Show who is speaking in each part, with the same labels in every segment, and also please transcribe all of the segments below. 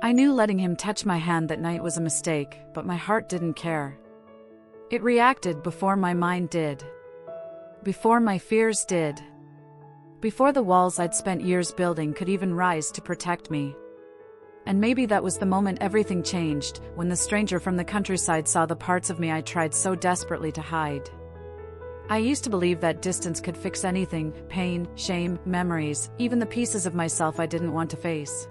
Speaker 1: I knew letting him touch my hand that night was a mistake, but my heart didn't care. It reacted before my mind did. Before my fears did. Before the walls I'd spent years building could even rise to protect me. And maybe that was the moment everything changed, when the stranger from the countryside saw the parts of me I tried so desperately to hide. I used to believe that distance could fix anything: pain, shame, memories, even the pieces of myself I didn't want to face.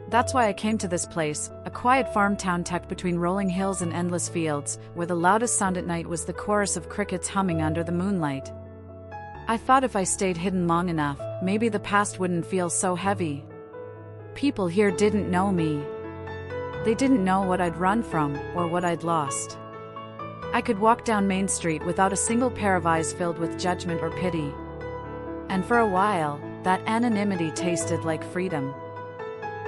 Speaker 1: That's why I came to this place, a quiet farm town tucked between rolling hills and endless fields, where the loudest sound at night was the chorus of crickets humming under the moonlight. I thought if I stayed hidden long enough, maybe the past wouldn't feel so heavy. People here didn't know me. They didn't know what I'd run from, or what I'd lost. I could walk down Main Street without a single pair of eyes filled with judgment or pity. And for a while, that anonymity tasted like freedom.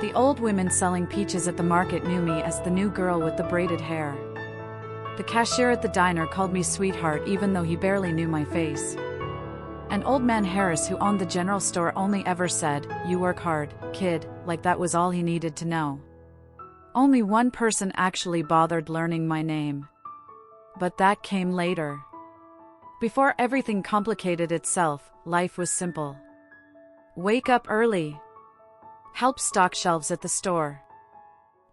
Speaker 1: The old women selling peaches at the market knew me as the new girl with the braided hair. The cashier at the diner called me sweetheart even though he barely knew my face. And old man Harris, who owned the general store, only ever said, "You work hard, kid," like that was all he needed to know. Only one person actually bothered learning my name. But that came later. Before everything complicated itself, life was simple. Wake up early. Help stock shelves at the store.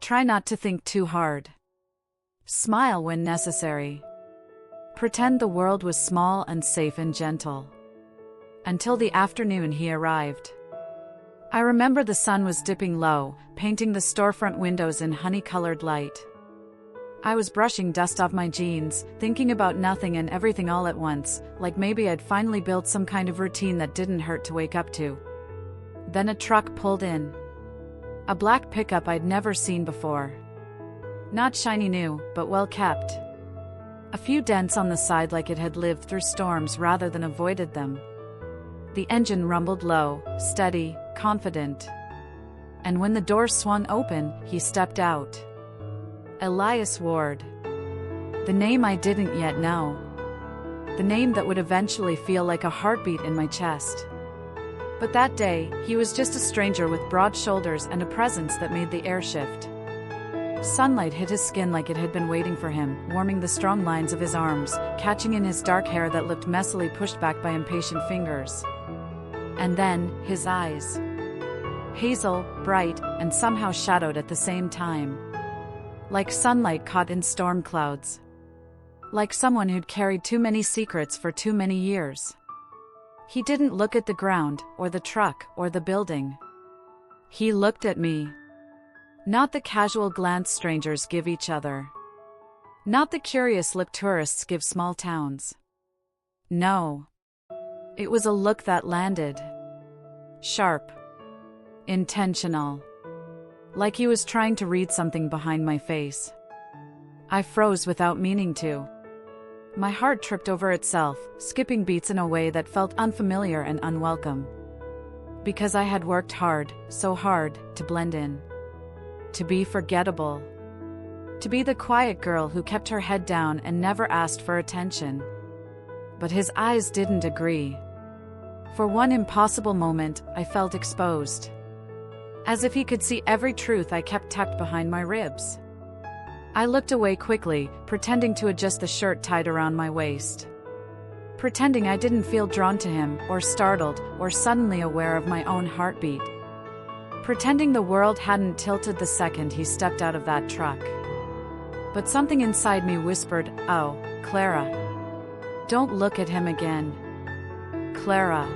Speaker 1: Try not to think too hard. Smile when necessary. Pretend the world was small and safe and gentle. Until the afternoon he arrived. I remember the sun was dipping low, painting the storefront windows in honey-colored light. I was brushing dust off my jeans, thinking about nothing and everything all at once, like maybe I'd finally built some kind of routine that didn't hurt to wake up to. Then a truck pulled in. A black pickup I'd never seen before. Not shiny new, but well kept. A few dents on the side like it had lived through storms rather than avoided them. The engine rumbled low, steady, confident. And when the door swung open, he stepped out. Elias Ward. The name I didn't yet know. The name that would eventually feel like a heartbeat in my chest. But that day, he was just a stranger with broad shoulders and a presence that made the air shift. Sunlight hit his skin like it had been waiting for him, warming the strong lines of his arms, catching in his dark hair that looked messily pushed back by impatient fingers. And then, his eyes. Hazel, bright, and somehow shadowed at the same time. Like sunlight caught in storm clouds. Like someone who'd carried too many secrets for too many years. He didn't look at the ground, or the truck, or the building. He looked at me. Not the casual glance strangers give each other. Not the curious look tourists give small towns. No. It was a look that landed. Sharp. Intentional. Like he was trying to read something behind my face. I froze without meaning to. My heart tripped over itself, skipping beats in a way that felt unfamiliar and unwelcome. Because I had worked hard, so hard, to blend in. To be forgettable. To be the quiet girl who kept her head down and never asked for attention. But his eyes didn't agree. For one impossible moment, I felt exposed. As if he could see every truth I kept tucked behind my ribs. I looked away quickly, pretending to adjust the shirt tied around my waist. Pretending I didn't feel drawn to him, or startled, or suddenly aware of my own heartbeat. Pretending the world hadn't tilted the second he stepped out of that truck. But something inside me whispered, "Oh, Clara. Don't look at him again. Clara."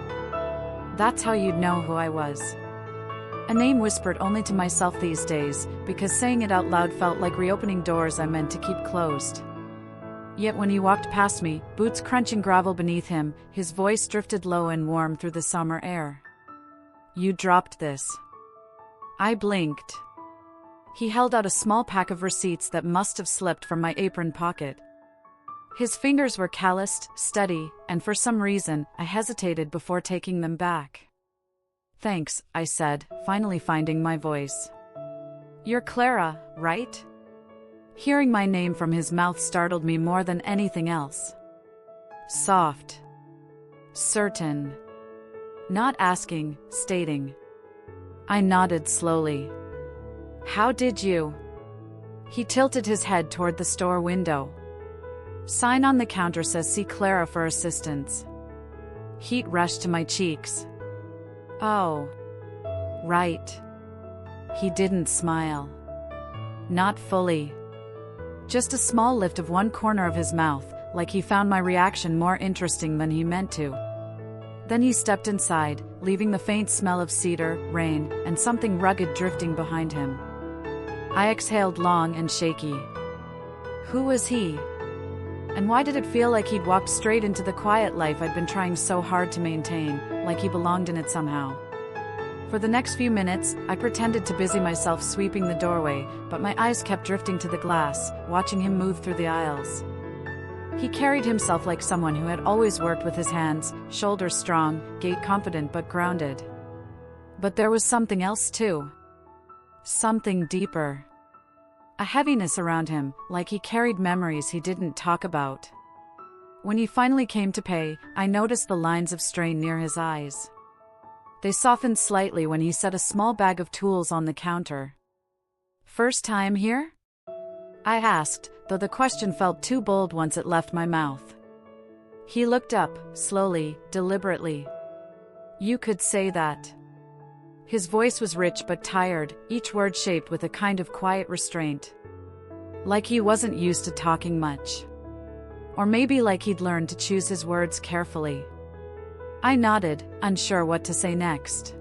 Speaker 1: That's how you'd know who I was. A name whispered only to myself these days, because saying it out loud felt like reopening doors I meant to keep closed. Yet when he walked past me, boots crunching gravel beneath him, his voice drifted low and warm through the summer air. "You dropped this." I blinked. He held out a small pack of receipts that must have slipped from my apron pocket. His fingers were calloused, steady, and for some reason, I hesitated before taking them back. "Thanks," I said, finally finding my voice. "You're Clara, right?" Hearing my name from his mouth startled me more than anything else. Soft. Certain. Not asking, stating. I nodded slowly. How did you? He tilted his head toward the store window. Sign on the counter says see Clara for assistance. Heat rushed to my cheeks. Oh. Right. He didn't smile. Not fully. Just a small lift of one corner of his mouth, like he found my reaction more interesting than he meant to. Then he stepped inside, leaving the faint smell of cedar, rain, and something rugged drifting behind him. I exhaled long and shaky. Who was he? And why did it feel like he'd walked straight into the quiet life I'd been trying so hard to maintain, like he belonged in it somehow? For the next few minutes, I pretended to busy myself sweeping the doorway, but my eyes kept drifting to the glass, watching him move through the aisles. He carried himself like someone who had always worked with his hands, shoulders strong, gait confident but grounded. But there was something else too. Something deeper. A heaviness around him, like he carried memories he didn't talk about. When he finally came to pay, I noticed the lines of strain near his eyes. They softened slightly when he set a small bag of tools on the counter. First time here? I asked, though the question felt too bold once it left my mouth. He looked up, slowly, deliberately. You could say that. His voice was rich but tired, each word shaped with a kind of quiet restraint. Like he wasn't used to talking much. Or maybe like he'd learned to choose his words carefully. I nodded, unsure what to say next.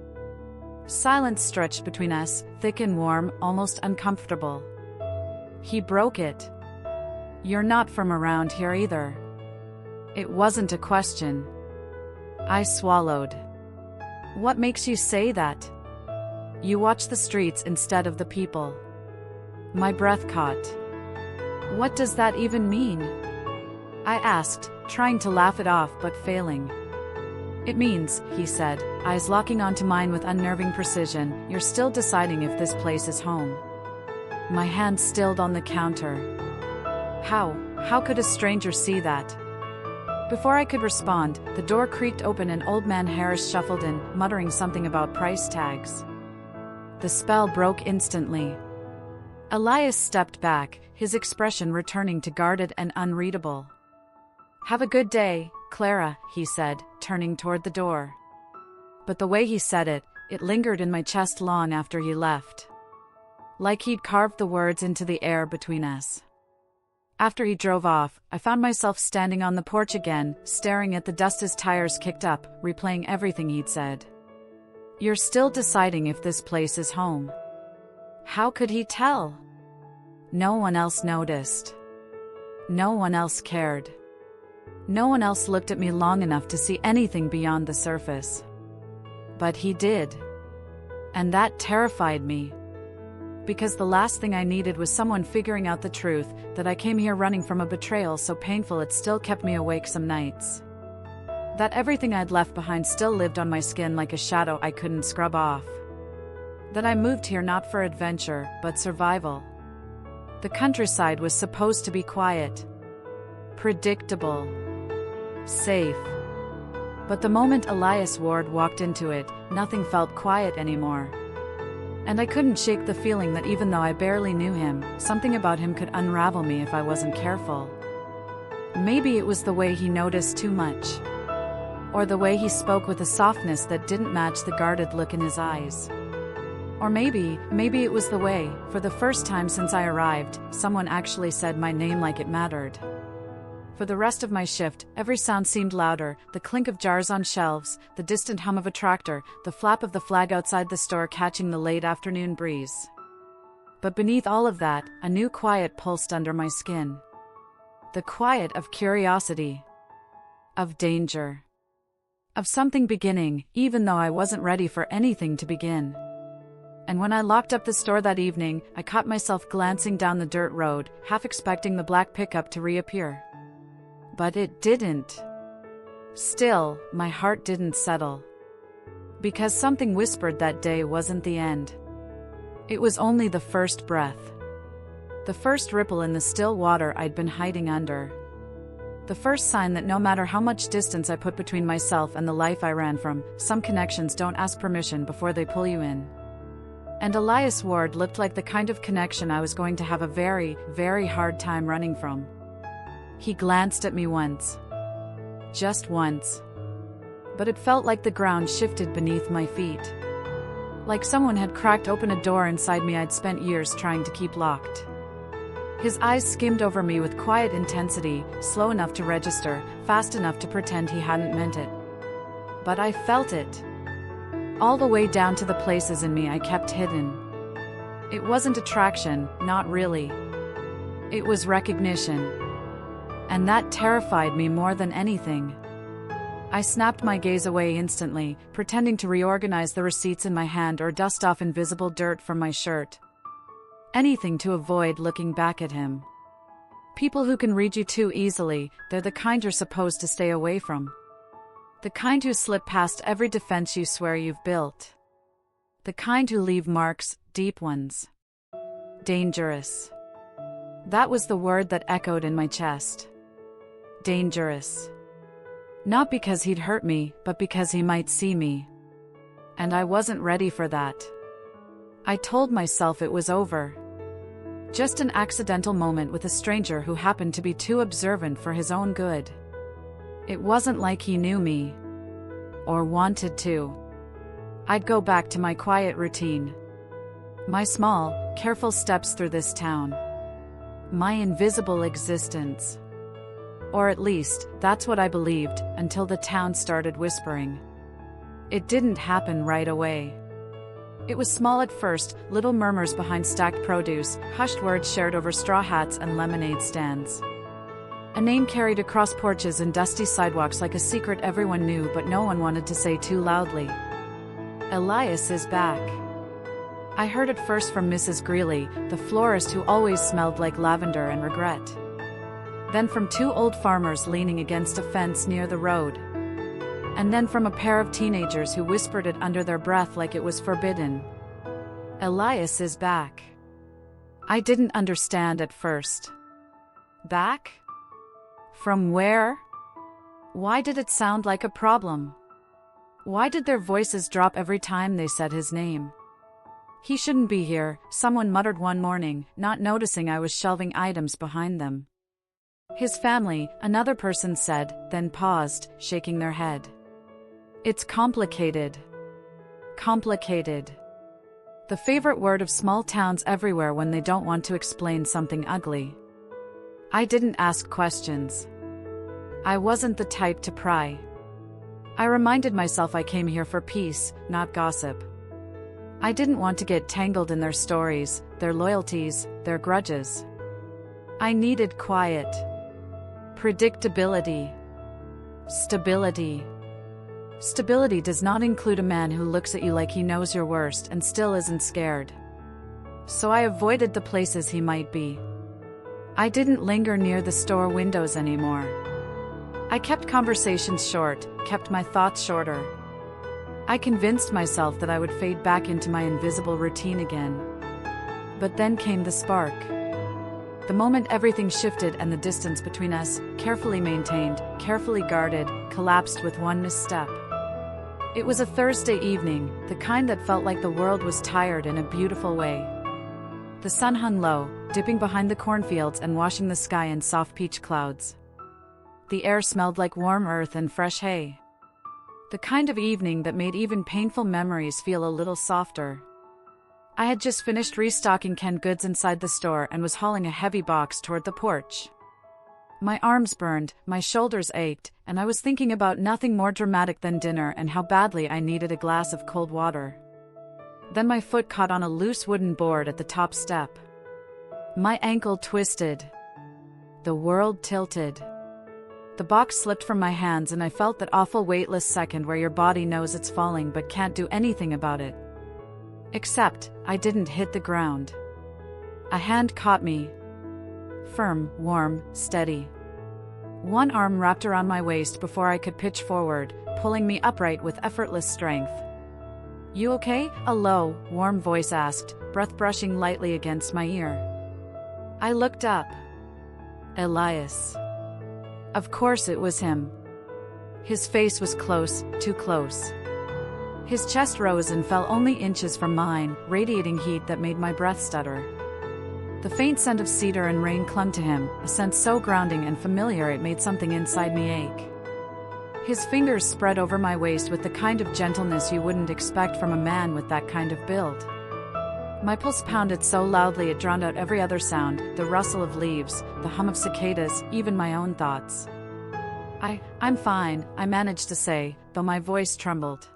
Speaker 1: Silence stretched between us, thick and warm, almost uncomfortable. He broke it. You're not from around here either. It wasn't a question. I swallowed. What makes you say that? You watch the streets instead of the people. My breath caught. What does that even mean? I asked, trying to laugh it off but failing. It means, he said, eyes locking onto mine with unnerving precision, you're still deciding if this place is home. My hand stilled on the counter. How could a stranger see that? Before I could respond, the door creaked open and Old Man Harris shuffled in, muttering something about price tags. The spell broke instantly. Elias stepped back, his expression returning to guarded and unreadable. Have a good day, Clara, he said, turning toward the door. But the way he said it, it lingered in my chest long after he left. Like he'd carved the words into the air between us. After he drove off, I found myself standing on the porch again, staring at the dust his tires kicked up, replaying everything he'd said. You're still deciding if this place is home. How could he tell? No one else noticed. No one else cared. No one else looked at me long enough to see anything beyond the surface. But he did. And that terrified me. Because the last thing I needed was someone figuring out the truth, that I came here running from a betrayal so painful it still kept me awake some nights. That everything I'd left behind still lived on my skin like a shadow I couldn't scrub off. That I moved here not for adventure, but survival. The countryside was supposed to be quiet. Predictable. Safe. But the moment Elias Ward walked into it, nothing felt quiet anymore. And I couldn't shake the feeling that even though I barely knew him, something about him could unravel me if I wasn't careful. Maybe it was the way he noticed too much. Or the way he spoke with a softness that didn't match the guarded look in his eyes. Or maybe it was the way, for the first time since I arrived, someone actually said my name like it mattered. For the rest of my shift, every sound seemed louder, the clink of jars on shelves, the distant hum of a tractor, the flap of the flag outside the store catching the late afternoon breeze. But beneath all of that, a new quiet pulsed under my skin. The quiet of curiosity. Of danger. Of something beginning, even though I wasn't ready for anything to begin. And when I locked up the store that evening, I caught myself glancing down the dirt road, half expecting the black pickup to reappear. But it didn't. Still, my heart didn't settle. Because something whispered that day wasn't the end. It was only the first breath. The first ripple in the still water I'd been hiding under. The first sign that no matter how much distance I put between myself and the life I ran from, some connections don't ask permission before they pull you in. And Elias Ward looked like the kind of connection I was going to have a very, very hard time running from. He glanced at me once. Just once. But it felt like the ground shifted beneath my feet. Like someone had cracked open a door inside me I'd spent years trying to keep locked. His eyes skimmed over me with quiet intensity, slow enough to register, fast enough to pretend he hadn't meant it. But I felt it. All the way down to the places in me I kept hidden. It wasn't attraction, not really. It was recognition. And that terrified me more than anything. I snapped my gaze away instantly, pretending to reorganize the receipts in my hand or dust off invisible dirt from my shirt. Anything to avoid looking back at him. People who can read you too easily, they're the kind you're supposed to stay away from. The kind who slip past every defense you swear you've built. The kind who leave marks, deep ones. Dangerous. That was the word that echoed in my chest. Dangerous. Not because he'd hurt me, but because he might see me. And I wasn't ready for that. I told myself it was over. Just an accidental moment with a stranger who happened to be too observant for his own good. It wasn't like he knew me. Or wanted to. I'd go back to my quiet routine. My small, careful steps through this town. My invisible existence. Or at least, that's what I believed, until the town started whispering. It didn't happen right away. It was small at first, little murmurs behind stacked produce, hushed words shared over straw hats and lemonade stands. A name carried across porches and dusty sidewalks like a secret everyone knew but no one wanted to say too loudly. Elias is back. I heard it first from Mrs. Greeley, the florist who always smelled like lavender and regret. Then from two old farmers leaning against a fence near the road. And then from a pair of teenagers who whispered it under their breath like it was forbidden. Elias is back. I didn't understand at first. Back? From where? Why did it sound like a problem? Why did their voices drop every time they said his name? He shouldn't be here, someone muttered one morning, not noticing I was shelving items behind them. His family, another person said, then paused, shaking their head. It's complicated. Complicated. The favorite word of small towns everywhere when they don't want to explain something ugly. I didn't ask questions. I wasn't the type to pry. I reminded myself I came here for peace, not gossip. I didn't want to get tangled in their stories, their loyalties, their grudges. I needed quiet. Predictability. Stability. Stability does not include a man who looks at you like he knows your worst and still isn't scared. So I avoided the places he might be. I didn't linger near the store windows anymore. I kept conversations short, kept my thoughts shorter. I convinced myself that I would fade back into my invisible routine again. But then came the spark. The moment everything shifted and the distance between us, carefully maintained, carefully guarded, collapsed with one misstep. It was a Thursday evening, the kind that felt like the world was tired in a beautiful way. The sun hung low, dipping behind the cornfields and washing the sky in soft peach clouds. The air smelled like warm earth and fresh hay. The kind of evening that made even painful memories feel a little softer. I had just finished restocking canned goods inside the store and was hauling a heavy box toward the porch. My arms burned, my shoulders ached, and I was thinking about nothing more dramatic than dinner and how badly I needed a glass of cold water. Then my foot caught on a loose wooden board at the top step. My ankle twisted. The world tilted. The box slipped from my hands and I felt that awful weightless second where your body knows it's falling but can't do anything about it. Except, I didn't hit the ground. A hand caught me. Firm, warm, steady. One arm wrapped around my waist before I could pitch forward, pulling me upright with effortless strength. "You okay?" a low, warm voice asked, breath brushing lightly against my ear. I looked up. Elias. Of course it was him. His face was close, too close. His chest rose and fell only inches from mine, radiating heat that made my breath stutter. The faint scent of cedar and rain clung to him, a scent so grounding and familiar it made something inside me ache. His fingers spread over my waist with the kind of gentleness you wouldn't expect from a man with that kind of build. My pulse pounded so loudly it drowned out every other sound, the rustle of leaves, the hum of cicadas, even my own thoughts. I'm fine, I managed to say, though my voice trembled.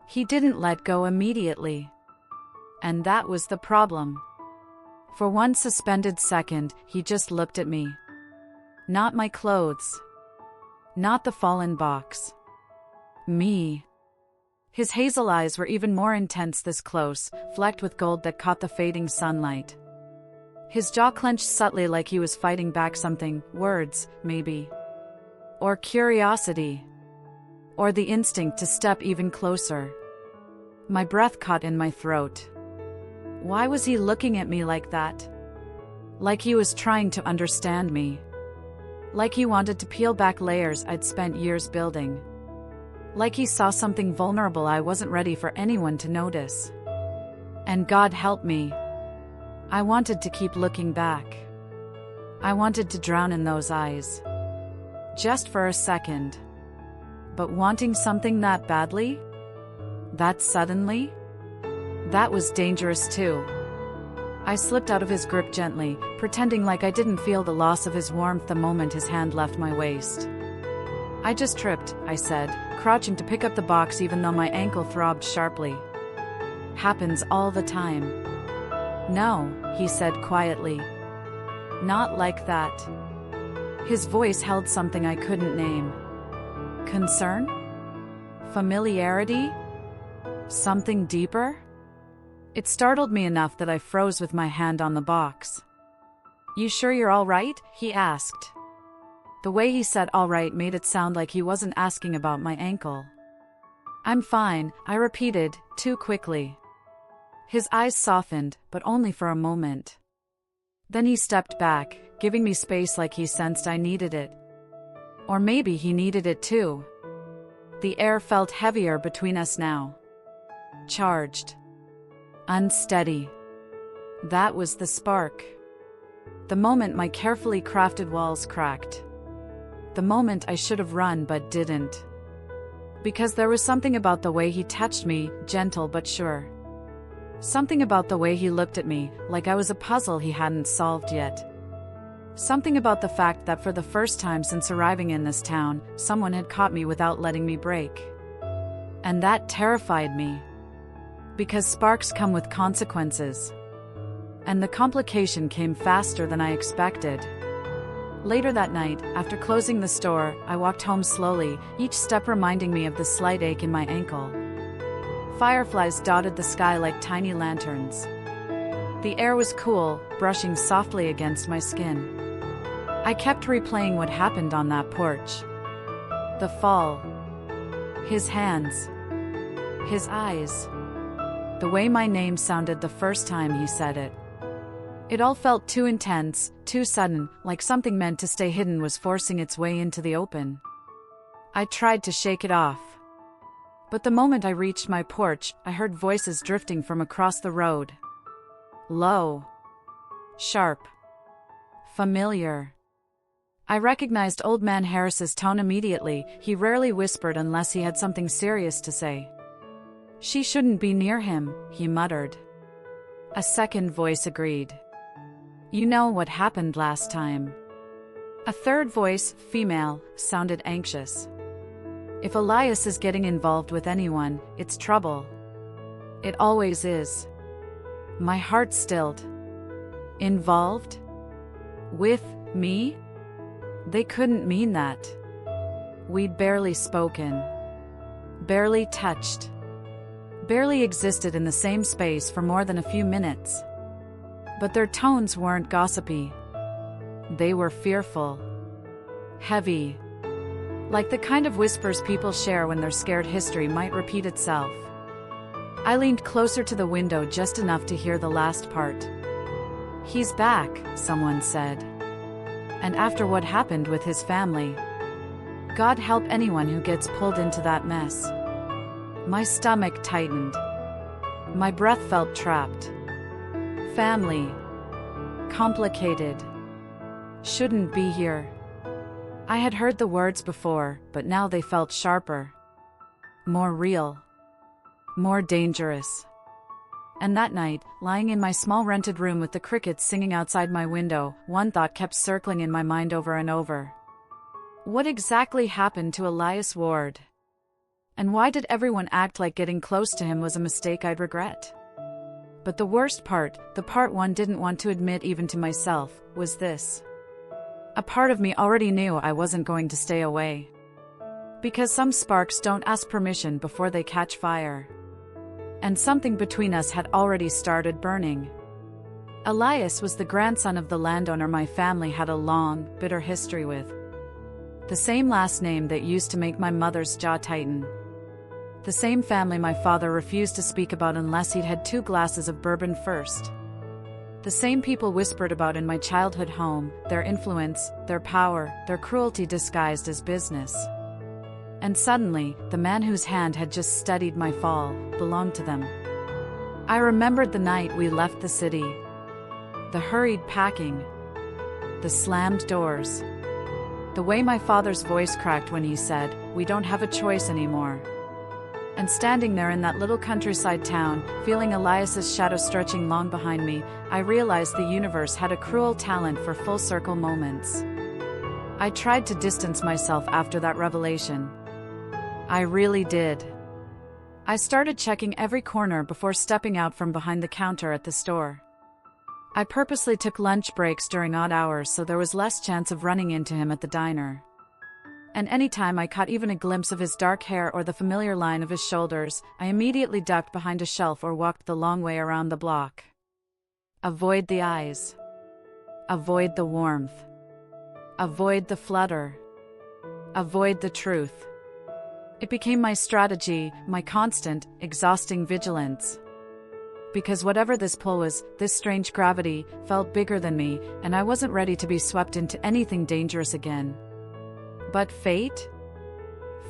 Speaker 1: He didn't let go immediately. And that was the problem. For one suspended second, he just looked at me. Not my clothes. Not the fallen box. Me. His hazel eyes were even more intense this close, flecked with gold that caught the fading sunlight. His jaw clenched subtly like he was fighting back something, words, maybe. Or curiosity. Or the instinct to step even closer. My breath caught in my throat. Why was he looking at me like that? Like he was trying to understand me. Like he wanted to peel back layers I'd spent years building. Like he saw something vulnerable I wasn't ready for anyone to notice. And God help me. I wanted to keep looking back. I wanted to drown in those eyes. Just for a second. But wanting something that badly? That suddenly? That was dangerous too. I slipped out of his grip gently, pretending like I didn't feel the loss of his warmth the moment his hand left my waist. I just tripped, I said, crouching to pick up the box even though my ankle throbbed sharply. Happens all the time. No, he said quietly. Not like that. His voice held something I couldn't name. Concern? Familiarity? Something deeper? It startled me enough that I froze with my hand on the box. You sure you're all right? He asked. The way he said all right made it sound like he wasn't asking about my ankle. I'm fine, I repeated, too quickly. His eyes softened, but only for a moment. Then he stepped back, giving me space like he sensed I needed it. Or maybe he needed it too. The air felt heavier between us now. Charged. Unsteady. That was the spark. The moment my carefully crafted walls cracked. The moment I should have run but didn't. Because there was something about the way he touched me, gentle but sure. Something about the way he looked at me, like I was a puzzle he hadn't solved yet. Something about the fact that for the first time since arriving in this town, someone had caught me without letting me break. And that terrified me. Because sparks come with consequences. And the complication came faster than I expected. Later that night, after closing the store, I walked home slowly, each step reminding me of the slight ache in my ankle. Fireflies dotted the sky like tiny lanterns. The air was cool, brushing softly against my skin. I kept replaying what happened on that porch. The fall. His hands. His eyes. The way my name sounded the first time he said it. It all felt too intense, too sudden, like something meant to stay hidden was forcing its way into the open. I tried to shake it off. But the moment I reached my porch, I heard voices drifting from across the road. Low. Sharp. Familiar. I recognized Old Man Harris's tone immediately. He rarely whispered unless he had something serious to say. She shouldn't be near him, he muttered. A second voice agreed. You know what happened last time. A third voice, female, sounded anxious. If Elias is getting involved with anyone, it's trouble. It always is. My heart stilled. Involved? With me? They couldn't mean that. We'd barely spoken. Barely touched. Barely existed in the same space for more than a few minutes. But their tones weren't gossipy. They were fearful. Heavy. Like the kind of whispers people share when they're scared history might repeat itself. I leaned closer to the window just enough to hear the last part. He's back, someone said. And after what happened with his family. God help anyone who gets pulled into that mess. My stomach tightened. My breath felt trapped. Family. Complicated. Shouldn't be here. I had heard the words before, but now they felt sharper. More real. More dangerous. And that night, lying in my small rented room with the crickets singing outside my window, one thought kept circling in my mind over and over. What exactly happened to Elias Ward? And why did everyone act like getting close to him was a mistake I'd regret? But the worst part, the part one didn't want to admit even to myself, was this. A part of me already knew I wasn't going to stay away. Because some sparks don't ask permission before they catch fire. And something between us had already started burning. Elias was the grandson of the landowner my family had a long, bitter history with. The same last name that used to make my mother's jaw tighten. The same family my father refused to speak about unless he'd had 2 glasses of bourbon first. The same people whispered about in my childhood home, their influence, their power, their cruelty disguised as business. And suddenly, the man whose hand had just steadied my fall, belonged to them. I remembered the night we left the city. The hurried packing. The slammed doors. The way my father's voice cracked when he said, "We don't have a choice anymore." And standing there in that little countryside town, feeling Elias's shadow stretching long behind me, I realized the universe had a cruel talent for full circle moments. I tried to distance myself after that revelation. I really did. I started checking every corner before stepping out from behind the counter at the store. I purposely took lunch breaks during odd hours so there was less chance of running into him at the diner. And anytime I caught even a glimpse of his dark hair or the familiar line of his shoulders, I immediately ducked behind a shelf or walked the long way around the block. Avoid the eyes. Avoid the warmth. Avoid the flutter. Avoid the truth. It became my strategy, my constant, exhausting vigilance. Because whatever this pull was, this strange gravity, felt bigger than me, and I wasn't ready to be swept into anything dangerous again. But fate?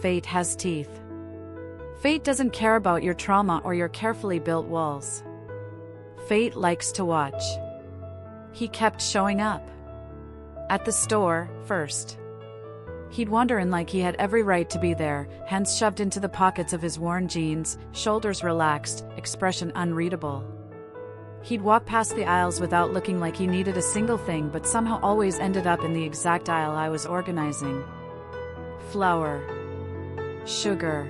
Speaker 1: Fate has teeth. Fate doesn't care about your trauma or your carefully built walls. Fate likes to watch. He kept showing up. At the store, first. He'd wander in like he had every right to be there, hands shoved into the pockets of his worn jeans, shoulders relaxed, expression unreadable. He'd walk past the aisles without looking like he needed a single thing but somehow always ended up in the exact aisle I was organizing. Flour. Sugar.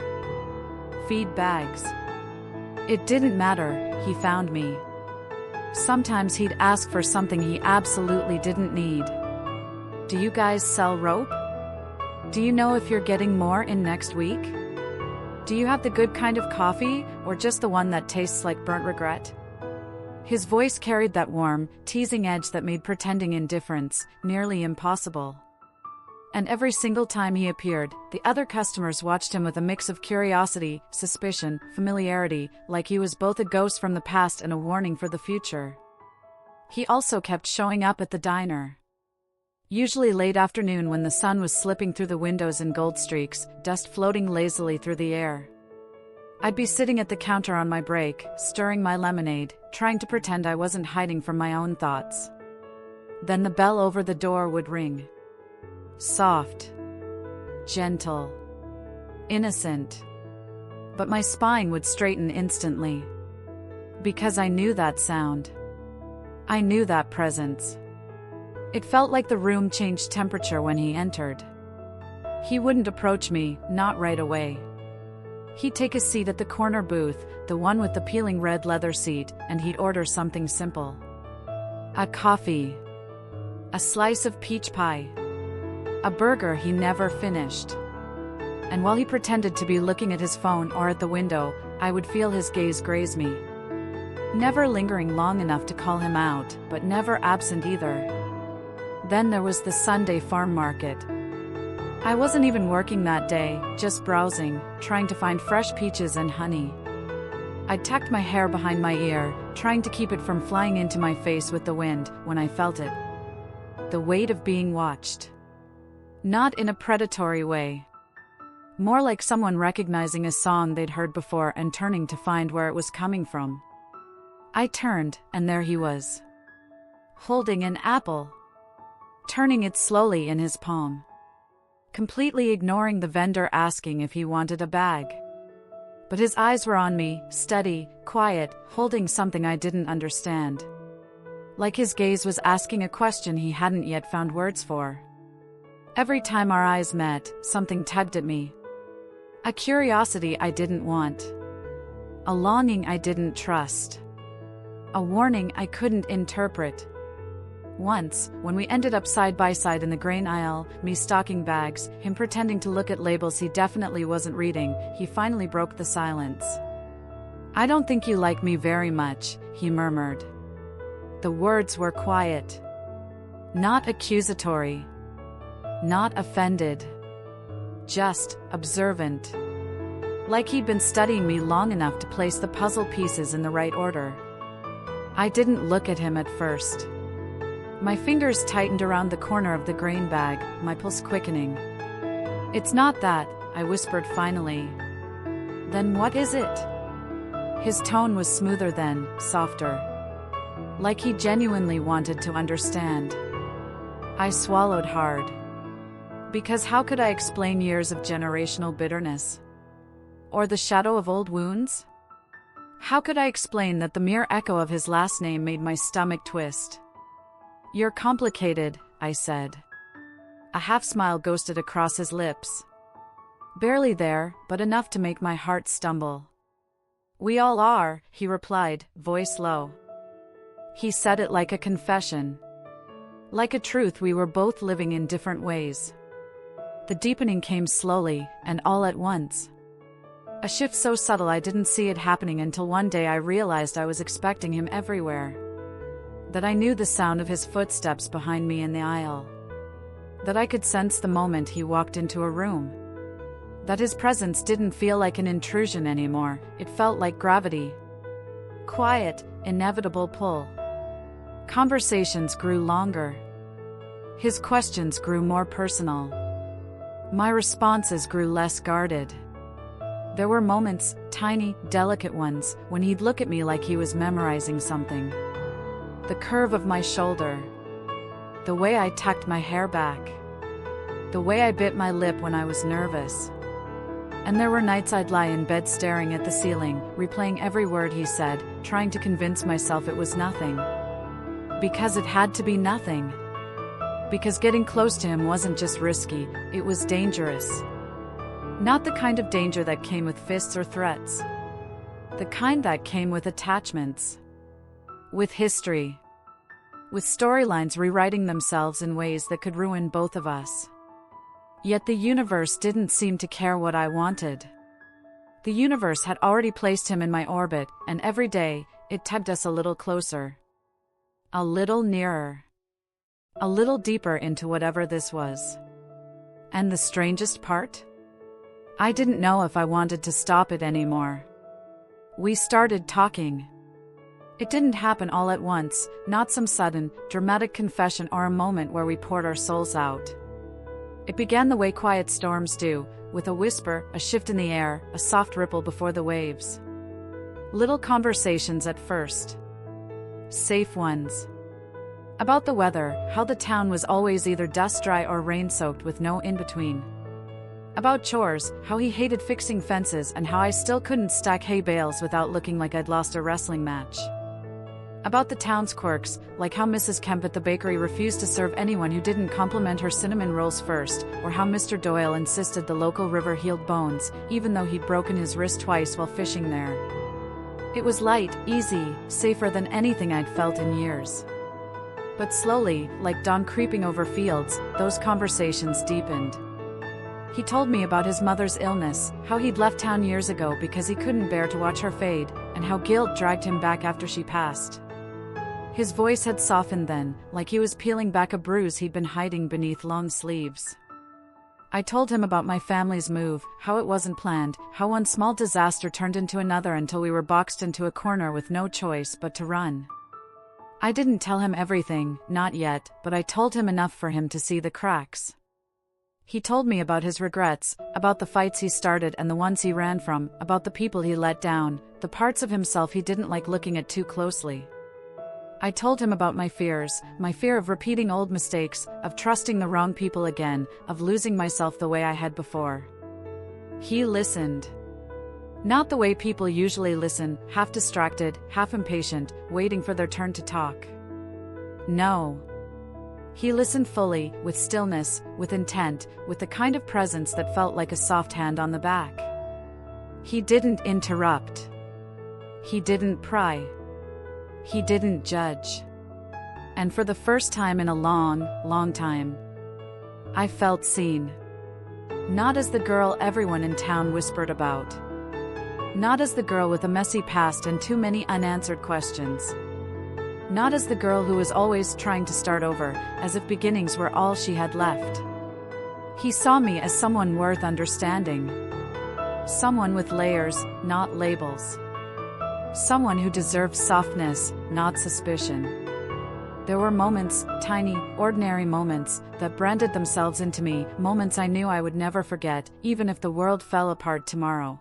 Speaker 1: Feed bags. It didn't matter, he found me. Sometimes he'd ask for something he absolutely didn't need. Do you guys sell rope? Do you know if you're getting more in next week? Do you have the good kind of coffee, or just the one that tastes like burnt regret? His voice carried that warm, teasing edge that made pretending indifference nearly impossible. And every single time he appeared, the other customers watched him with a mix of curiosity, suspicion, familiarity, like he was both a ghost from the past and a warning for the future. He also kept showing up at the diner. Usually late afternoon when the sun was slipping through the windows in gold streaks, dust floating lazily through the air. I'd be sitting at the counter on my break, stirring my lemonade, trying to pretend I wasn't hiding from my own thoughts. Then the bell over the door would ring. Soft. Gentle. Innocent. But my spine would straighten instantly. Because I knew that sound. I knew that presence. It felt like the room changed temperature when he entered. He wouldn't approach me, not right away. He'd take a seat at the corner booth, the one with the peeling red leather seat, and he'd order something simple. A coffee. A slice of peach pie. A burger he never finished. And while he pretended to be looking at his phone or at the window, I would feel his gaze graze me. Never lingering long enough to call him out, but never absent either. Then there was the Sunday farm market. I wasn't even working that day, just browsing, trying to find fresh peaches and honey. I tucked my hair behind my ear, trying to keep it from flying into my face with the wind, when I felt it. The weight of being watched. Not in a predatory way. More like someone recognizing a song they'd heard before and turning to find where it was coming from. I turned, and there he was, holding an apple, turning it slowly in his palm, completely ignoring the vendor asking if he wanted a bag. But his eyes were on me, steady, quiet, holding something I didn't understand. Like his gaze was asking a question he hadn't yet found words for. Every time our eyes met, something tugged at me. A curiosity I didn't want. A longing I didn't trust. A warning I couldn't interpret. Once, when we ended up side by side in the grain aisle, me stocking bags, him pretending to look at labels he definitely wasn't reading, he finally broke the silence. "I don't think you like me very much," he murmured. The words were quiet. Not accusatory. Not offended. Just observant. Like he'd been studying me long enough to place the puzzle pieces in the right order. I didn't look at him at first. My fingers tightened around the corner of the grain bag, my pulse quickening. "It's not that," I whispered finally. "Then what is it?" His tone was smoother then, softer. Like he genuinely wanted to understand. I swallowed hard. Because how could I explain years of generational bitterness? Or the shadow of old wounds? How could I explain that the mere echo of his last name made my stomach twist? "You're complicated," I said. A half-smile ghosted across his lips. Barely there, but enough to make my heart stumble. "We all are," he replied, voice low. He said it like a confession. Like a truth we were both living in different ways. The deepening came slowly, and all at once. A shift so subtle I didn't see it happening until one day I realized I was expecting him everywhere. That I knew the sound of his footsteps behind me in the aisle. That I could sense the moment he walked into a room. That his presence didn't feel like an intrusion anymore, it felt like gravity. Quiet, inevitable pull. Conversations grew longer. His questions grew more personal. My responses grew less guarded. There were moments, tiny, delicate ones, when he'd look at me like he was memorizing something. The curve of my shoulder. The way I tucked my hair back. The way I bit my lip when I was nervous. And there were nights I'd lie in bed staring at the ceiling, replaying every word he said, trying to convince myself it was nothing. Because it had to be nothing. Because getting close to him wasn't just risky, it was dangerous. Not the kind of danger that came with fists or threats. The kind that came with attachments. With history. With storylines rewriting themselves in ways that could ruin both of us. Yet the universe didn't seem to care what I wanted. The universe had already placed him in my orbit, and every day, it tugged us a little closer. A little nearer. A little deeper into whatever this was. And the strangest part? I didn't know if I wanted to stop it anymore. We started talking. It didn't happen all at once, not some sudden, dramatic confession or a moment where we poured our souls out. It began the way quiet storms do, with a whisper, a shift in the air, a soft ripple before the waves. Little conversations at first. Safe ones. About the weather, how the town was always either dust-dry or rain-soaked with no in-between. About chores, how he hated fixing fences and how I still couldn't stack hay bales without looking like I'd lost a wrestling match. About the town's quirks, like how Mrs. Kemp at the bakery refused to serve anyone who didn't compliment her cinnamon rolls first, or how Mr. Doyle insisted the local river healed bones, even though he'd broken his wrist twice while fishing there. It was light, easy, safer than anything I'd felt in years. But slowly, like dawn creeping over fields, those conversations deepened. He told me about his mother's illness, how he'd left town years ago because he couldn't bear to watch her fade, and how guilt dragged him back after she passed. His voice had softened then, like he was peeling back a bruise he'd been hiding beneath long sleeves. I told him about my family's move, how it wasn't planned, how one small disaster turned into another until we were boxed into a corner with no choice but to run. I didn't tell him everything, not yet, but I told him enough for him to see the cracks. He told me about his regrets, about the fights he started and the ones he ran from, about the people he let down, the parts of himself he didn't like looking at too closely. I told him about my fears, my fear of repeating old mistakes, of trusting the wrong people again, of losing myself the way I had before. He listened. Not the way people usually listen, half distracted, half impatient, waiting for their turn to talk. No. He listened fully, with stillness, with intent, with the kind of presence that felt like a soft hand on the back. He didn't interrupt. He didn't pry. He didn't judge. And for the first time in a long, long time, I felt seen. Not as the girl everyone in town whispered about. Not as the girl with a messy past and too many unanswered questions. Not as the girl who was always trying to start over, as if beginnings were all she had left. He saw me as someone worth understanding. Someone with layers, not labels. Someone who deserved softness, not suspicion. There were moments, tiny, ordinary moments, that branded themselves into me, moments I knew I would never forget, even if the world fell apart tomorrow.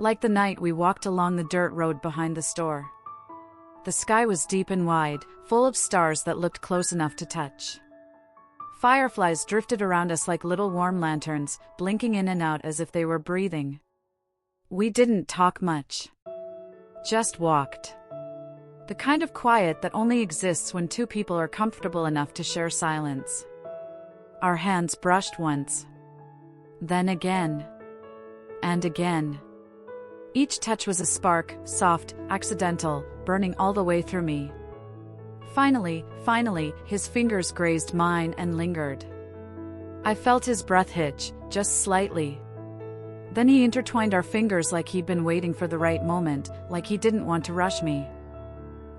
Speaker 1: Like the night we walked along the dirt road behind the store. The sky was deep and wide, full of stars that looked close enough to touch. Fireflies drifted around us like little warm lanterns, blinking in and out as if they were breathing. We didn't talk much. Just walked. The kind of quiet that only exists when two people are comfortable enough to share silence. Our hands brushed once. Then again. And again. Each touch was a spark, soft, accidental, burning all the way through me. Finally, his fingers grazed mine and lingered. I felt his breath hitch, just slightly. Then he intertwined our fingers like he'd been waiting for the right moment, like he didn't want to rush me.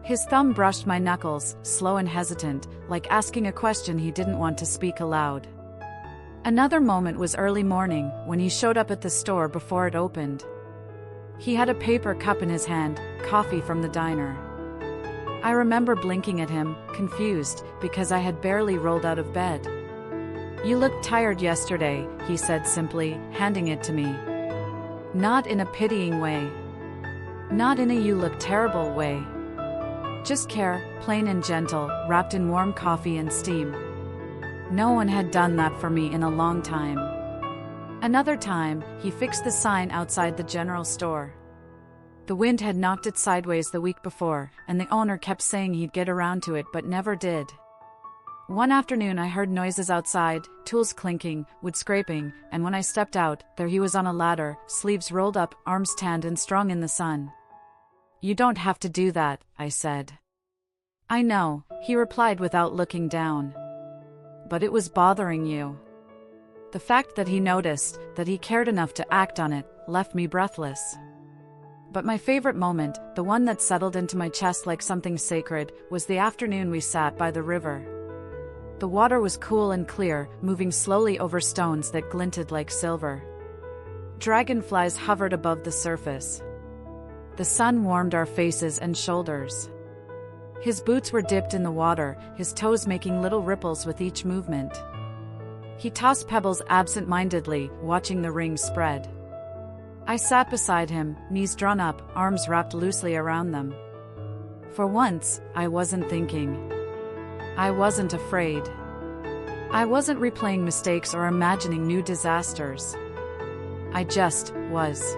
Speaker 1: His thumb brushed my knuckles, slow and hesitant, like asking a question he didn't want to speak aloud. Another moment was early morning, when he showed up at the store before it opened. He had a paper cup in his hand, coffee from the diner. I remember blinking at him, confused, because I had barely rolled out of bed. "You looked tired yesterday," he said simply, handing it to me. Not in a pitying way. Not in a "you look terrible" way. Just care, plain and gentle, wrapped in warm coffee and steam. No one had done that for me in a long time. Another time, he fixed the sign outside the general store. The wind had knocked it sideways the week before, and the owner kept saying he'd get around to it but never did. One afternoon I heard noises outside, tools clinking, wood scraping, and when I stepped out, there he was on a ladder, sleeves rolled up, arms tanned and strong in the sun. "You don't have to do that," I said. "I know," he replied without looking down. "But it was bothering you." The fact that he noticed, that he cared enough to act on it, left me breathless. But my favorite moment, the one that settled into my chest like something sacred, was the afternoon we sat by the river. The water was cool and clear, moving slowly over stones that glinted like silver. Dragonflies hovered above the surface. The sun warmed our faces and shoulders. His boots were dipped in the water, his toes making little ripples with each movement. He tossed pebbles absent-mindedly, watching the rings spread. I sat beside him, knees drawn up, arms wrapped loosely around them. For once, I wasn't thinking. I wasn't afraid. I wasn't replaying mistakes or imagining new disasters. I just was.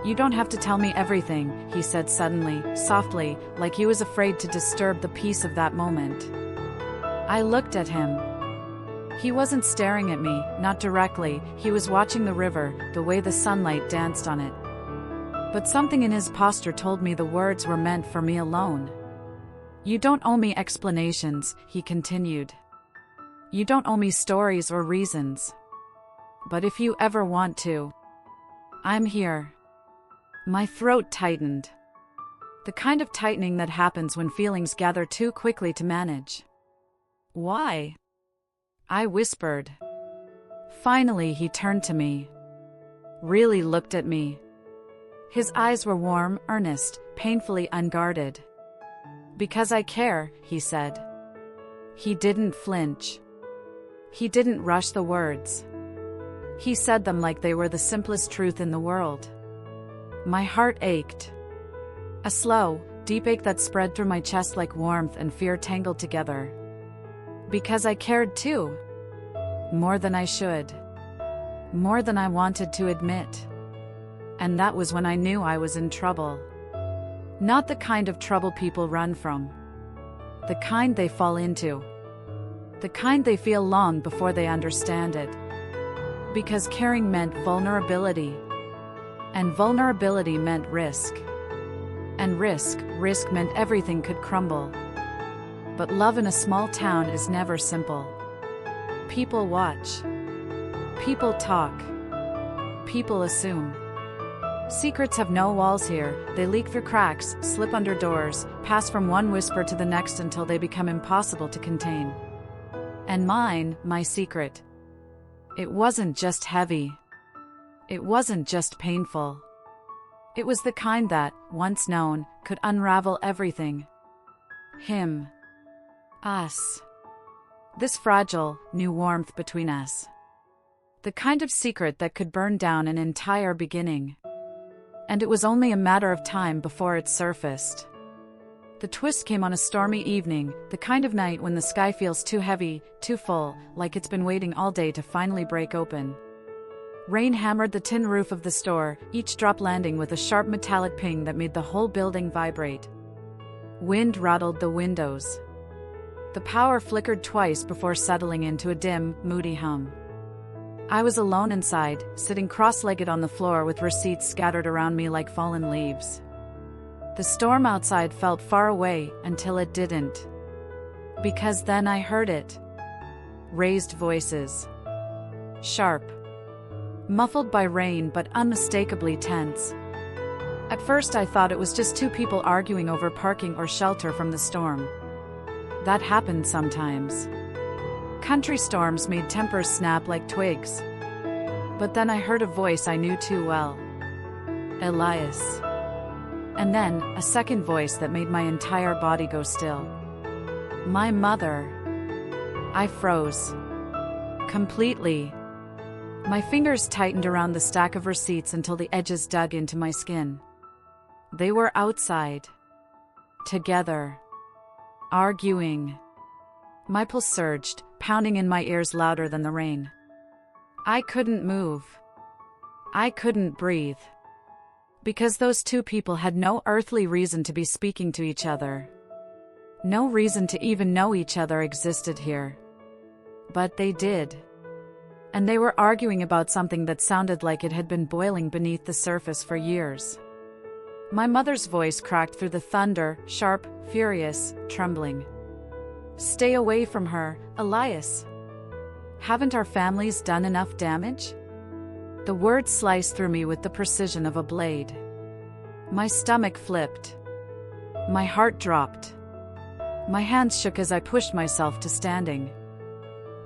Speaker 1: "You don't have to tell me everything," he said suddenly, softly, like he was afraid to disturb the peace of that moment. I looked at him. He wasn't staring at me, not directly, he was watching the river, the way the sunlight danced on it. But something in his posture told me the words were meant for me alone. "You don't owe me explanations," he continued. "You don't owe me stories or reasons. But if you ever want to, I'm here." My throat tightened. The kind of tightening that happens when feelings gather too quickly to manage. "Why?" I whispered. Finally he turned to me. Really looked at me. His eyes were warm, earnest, painfully unguarded. "Because I care," he said. He didn't flinch. He didn't rush the words. He said them like they were the simplest truth in the world. My heart ached. A slow, deep ache that spread through my chest like warmth and fear tangled together. Because I cared too. More than I should. More than I wanted to admit. And that was when I knew I was in trouble. Not the kind of trouble people run from. The kind they fall into. The kind they feel long before they understand it. Because caring meant vulnerability. And vulnerability meant risk. And risk meant everything could crumble. But love in a small town is never simple. People watch. People talk. People assume. Secrets have no walls here, they leak through cracks, slip under doors, pass from one whisper to the next until they become impossible to contain. And mine, my secret. It wasn't just heavy. It wasn't just painful. It was the kind that, once known, could unravel everything. Him. Us. This fragile, new warmth between us. The kind of secret that could burn down an entire beginning. And it was only a matter of time before it surfaced. The twist came on a stormy evening, the kind of night when the sky feels too heavy, too full, like it's been waiting all day to finally break open. Rain hammered the tin roof of the store, each drop landing with a sharp metallic ping that made the whole building vibrate. Wind rattled the windows. The power flickered twice before settling into a dim, moody hum. I was alone inside, sitting cross-legged on the floor with receipts scattered around me like fallen leaves. The storm outside felt far away until it didn't. Because then I heard it. Raised voices. Sharp. Muffled by rain but unmistakably tense. At first I thought it was just two people arguing over parking or shelter from the storm. That happened sometimes. Country storms made tempers snap like twigs. But then I heard a voice I knew too well. Elias. And then, a second voice that made my entire body go still. My mother. I froze. Completely. My fingers tightened around the stack of receipts until the edges dug into my skin. They were outside. Together. Arguing. My pulse surged, pounding in my ears louder than the rain. I couldn't move. I couldn't breathe. Because those two people had no earthly reason to be speaking to each other. No reason to even know each other existed here. But they did. And they were arguing about something that sounded like it had been boiling beneath the surface for years. My mother's voice cracked through the thunder, sharp, furious, trembling. Stay away from her, Elias. Haven't our families done enough damage? The words sliced through me with the precision of a blade. My stomach flipped. My heart dropped. My hands shook as I pushed myself to standing.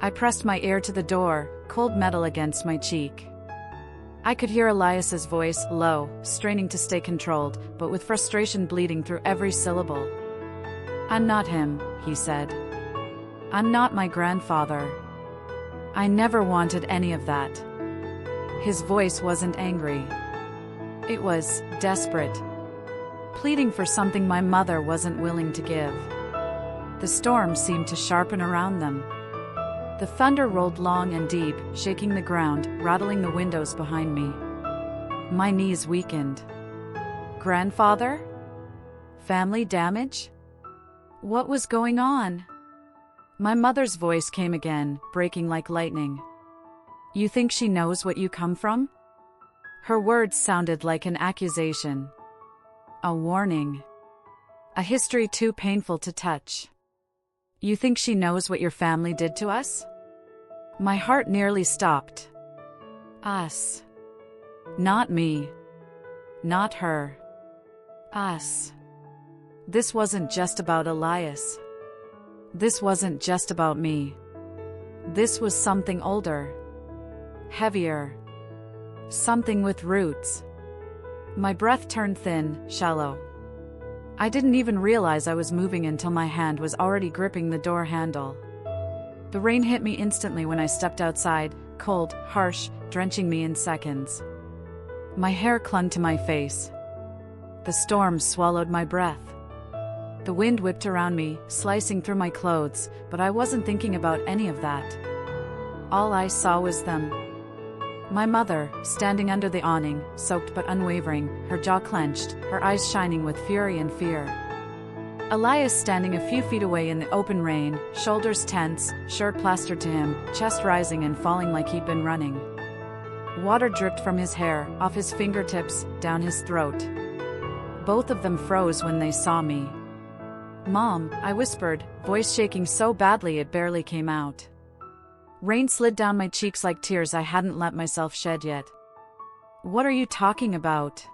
Speaker 1: I pressed my ear to the door, cold metal against my cheek. I could hear Elias's voice, low, straining to stay controlled, but with frustration bleeding through every syllable. I'm not him, he said. I'm not my grandfather. I never wanted any of that. His voice wasn't angry. It was desperate. Pleading for something my mother wasn't willing to give. The storm seemed to sharpen around them. The thunder rolled long and deep, shaking the ground, rattling the windows behind me. My knees weakened. Grandfather? Family damage? What was going on? My mother's voice came again, breaking like lightning. You think she knows what you come from? Her words sounded like an accusation. A warning. A history too painful to touch. You think she knows what your family did to us? My heart nearly stopped. Us. Not me. Not her. Us. This wasn't just about Elias. This wasn't just about me. This was something older. Heavier. Something with roots. My breath turned thin, shallow. I didn't even realize I was moving until my hand was already gripping the door handle. The rain hit me instantly when I stepped outside, cold, harsh, drenching me in seconds. My hair clung to my face. The storm swallowed my breath. The wind whipped around me, slicing through my clothes, but I wasn't thinking about any of that. All I saw was them. My mother, standing under the awning, soaked but unwavering, her jaw clenched, her eyes shining with fury and fear. Elias standing a few feet away in the open rain, shoulders tense, shirt plastered to him, chest rising and falling like he'd been running. Water dripped from his hair, off his fingertips, down his throat. Both of them froze when they saw me. "Mom," I whispered, voice shaking so badly it barely came out. Rain slid down my cheeks like tears I hadn't let myself shed yet. "What are you talking about?"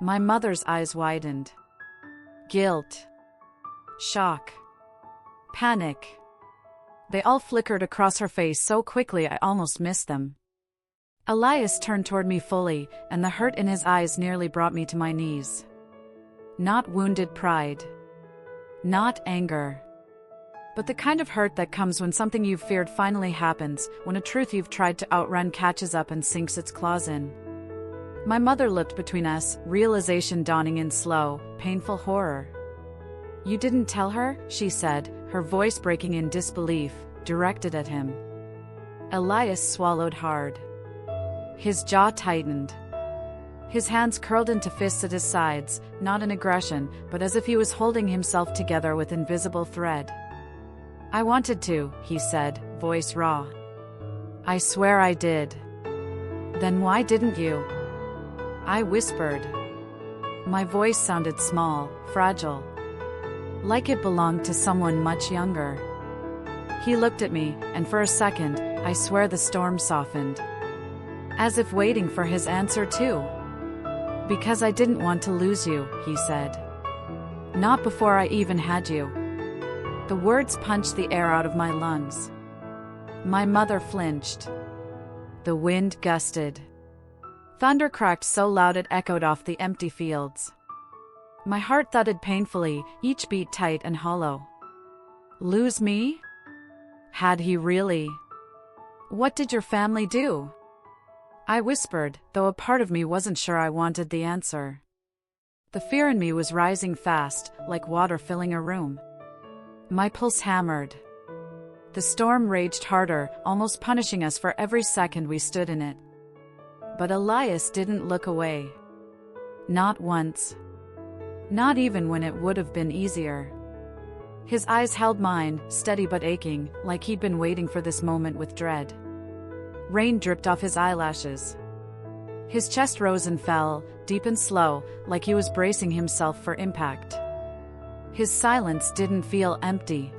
Speaker 1: My mother's eyes widened. Guilt. Shock. Panic. They all flickered across her face so quickly I almost missed them. Elias turned toward me fully, and the hurt in his eyes nearly brought me to my knees. Not wounded pride. Not anger. But the kind of hurt that comes when something you've feared finally happens, when a truth you've tried to outrun catches up and sinks its claws in. My mother looked between us, realization dawning in slow, painful horror. "You didn't tell her?" she said, her voice breaking in disbelief, directed at him. Elias swallowed hard. His jaw tightened. His hands curled into fists at his sides, not in aggression, but as if he was holding himself together with invisible thread. "I wanted to," he said, voice raw. "I swear I did." "Then why didn't you?" I whispered. My voice sounded small, fragile. Like it belonged to someone much younger. He looked at me, and for a second, I swear the storm softened. As if waiting for his answer too. "Because I didn't want to lose you," he said. "Not before I even had you." The words punched the air out of my lungs. My mother flinched. The wind gusted. Thunder cracked so loud it echoed off the empty fields. My heart thudded painfully, each beat tight and hollow. Lose me? Had he really? "What did your family do?" I whispered, though a part of me wasn't sure I wanted the answer. The fear in me was rising fast, like water filling a room. My pulse hammered. The storm raged harder, almost punishing us for every second we stood in it. But Elias didn't look away. Not once. Not even when it would have been easier. His eyes held mine, steady but aching, like he'd been waiting for this moment with dread. Rain dripped off his eyelashes. His chest rose and fell, deep and slow, like he was bracing himself for impact. His silence didn't feel empty.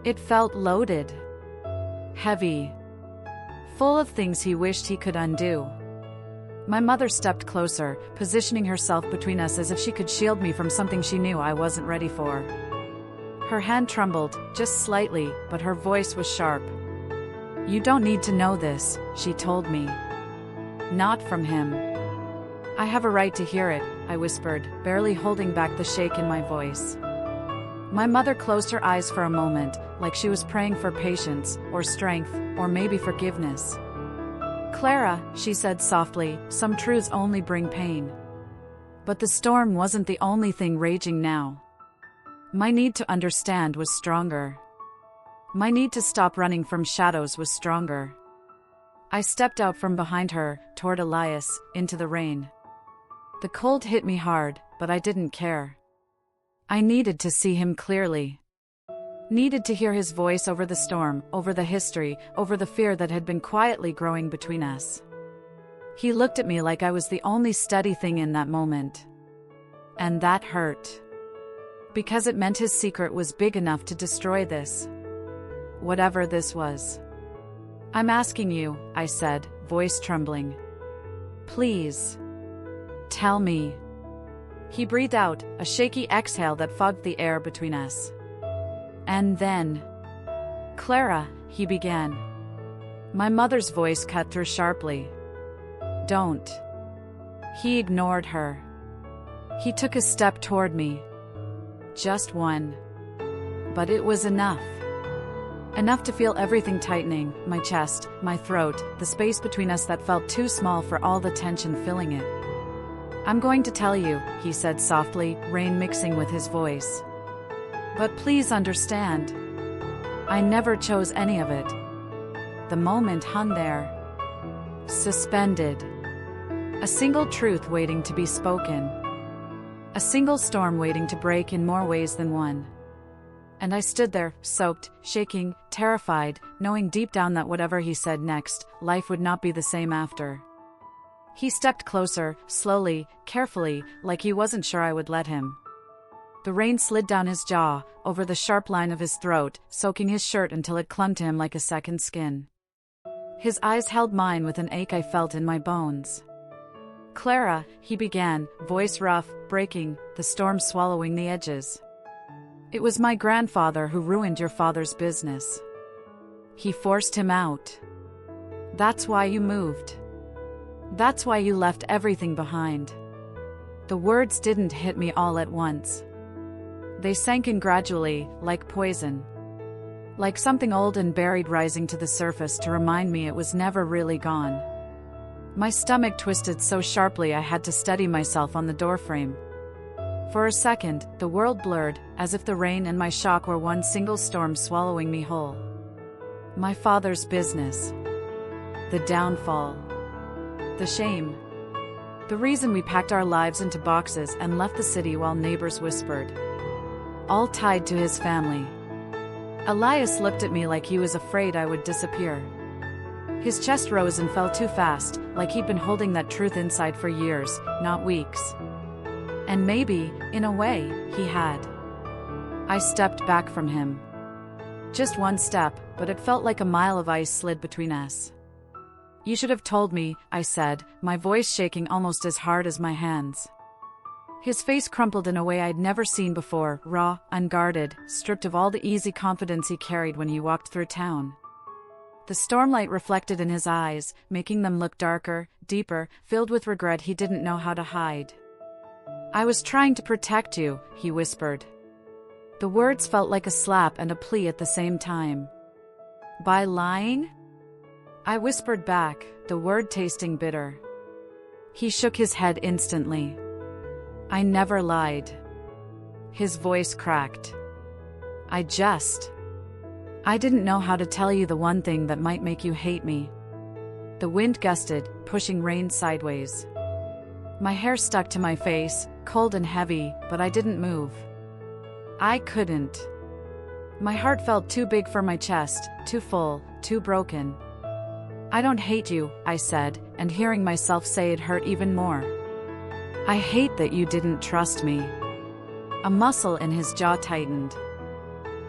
Speaker 1: It felt loaded. Heavy. Full of things he wished he could undo. My mother stepped closer, positioning herself between us as if she could shield me from something she knew I wasn't ready for. Her hand trembled, just slightly, but her voice was sharp. "You don't need to know this," she told me. "Not from him." "I have a right to hear it," I whispered, barely holding back the shake in my voice. My mother closed her eyes for a moment, like she was praying for patience, or strength, or maybe forgiveness. "Clara," she said softly, "some truths only bring pain." But the storm wasn't the only thing raging now. My need to understand was stronger. My need to stop running from shadows was stronger. I stepped out from behind her, toward Elias, into the rain. The cold hit me hard, but I didn't care. I needed to see him clearly. Needed to hear his voice over the storm, over the history, over the fear that had been quietly growing between us. He looked at me like I was the only steady thing in that moment. And that hurt. Because it meant his secret was big enough to destroy this. Whatever this was. "I'm asking you," I said, voice trembling. "Please. Tell me." He breathed out, a shaky exhale that fogged the air between us. "And then, Clara," he began. My mother's voice cut through sharply. "Don't." He ignored her. He took a step toward me. Just one. But it was enough. Enough to feel everything tightening, my chest, my throat, the space between us that felt too small for all the tension filling it. "I'm going to tell you," he said softly, rain mixing with his voice. "But please understand. I never chose any of it." The moment hung there, suspended. A single truth waiting to be spoken. A single storm waiting to break in more ways than one. And I stood there, soaked, shaking, terrified, knowing deep down that whatever he said next, life would not be the same after. He stepped closer, slowly, carefully, like he wasn't sure I would let him. The rain slid down his jaw, over the sharp line of his throat, soaking his shirt until it clung to him like a second skin. His eyes held mine with an ache I felt in my bones. "Clara," he began, voice rough, breaking, the storm swallowing the edges. "It was my grandfather who ruined your father's business. He forced him out. That's why you moved. That's why you left everything behind." The words didn't hit me all at once. They sank in gradually, like poison. Like something old and buried rising to the surface to remind me it was never really gone. My stomach twisted so sharply I had to steady myself on the doorframe. For a second, the world blurred, as if the rain and my shock were one single storm swallowing me whole. My father's business. The downfall. The shame. The reason we packed our lives into boxes and left the city while neighbors whispered. All tied to his family. Elias looked at me like he was afraid I would disappear. His chest rose and fell too fast, like he'd been holding that truth inside for years, not weeks. And maybe, in a way, he had. I stepped back from him. Just one step, but it felt like a mile of ice slid between us. "You should have told me," I said, my voice shaking almost as hard as my hands. His face crumpled in a way I'd never seen before, raw, unguarded, stripped of all the easy confidence he carried when he walked through town. The stormlight reflected in his eyes, making them look darker, deeper, filled with regret he didn't know how to hide. "I was trying to protect you," he whispered. The words felt like a slap and a plea at the same time. "By lying?" I whispered back, the word tasting bitter. He shook his head instantly. "I never lied." His voice cracked. I didn't know how to tell you the one thing that might make you hate me." The wind gusted, pushing rain sideways. My hair stuck to my face, cold and heavy, but I didn't move. I couldn't. My heart felt too big for my chest, too full, too broken. "I don't hate you," I said, and hearing myself say it hurt even more. "I hate that you didn't trust me." A muscle in his jaw tightened.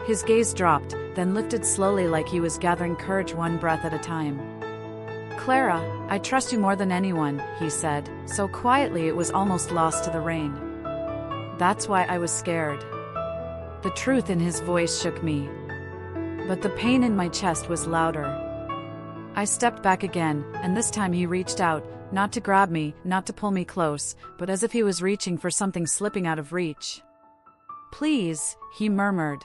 Speaker 1: His gaze dropped, then lifted slowly like he was gathering courage one breath at a time. "Clara, I trust you more than anyone," he said, so quietly it was almost lost to the rain. That's why I was scared. The truth in his voice shook me. But the pain in my chest was louder. I stepped back again, and this time he reached out, not to grab me, not to pull me close, but as if he was reaching for something slipping out of reach. "Please," he murmured.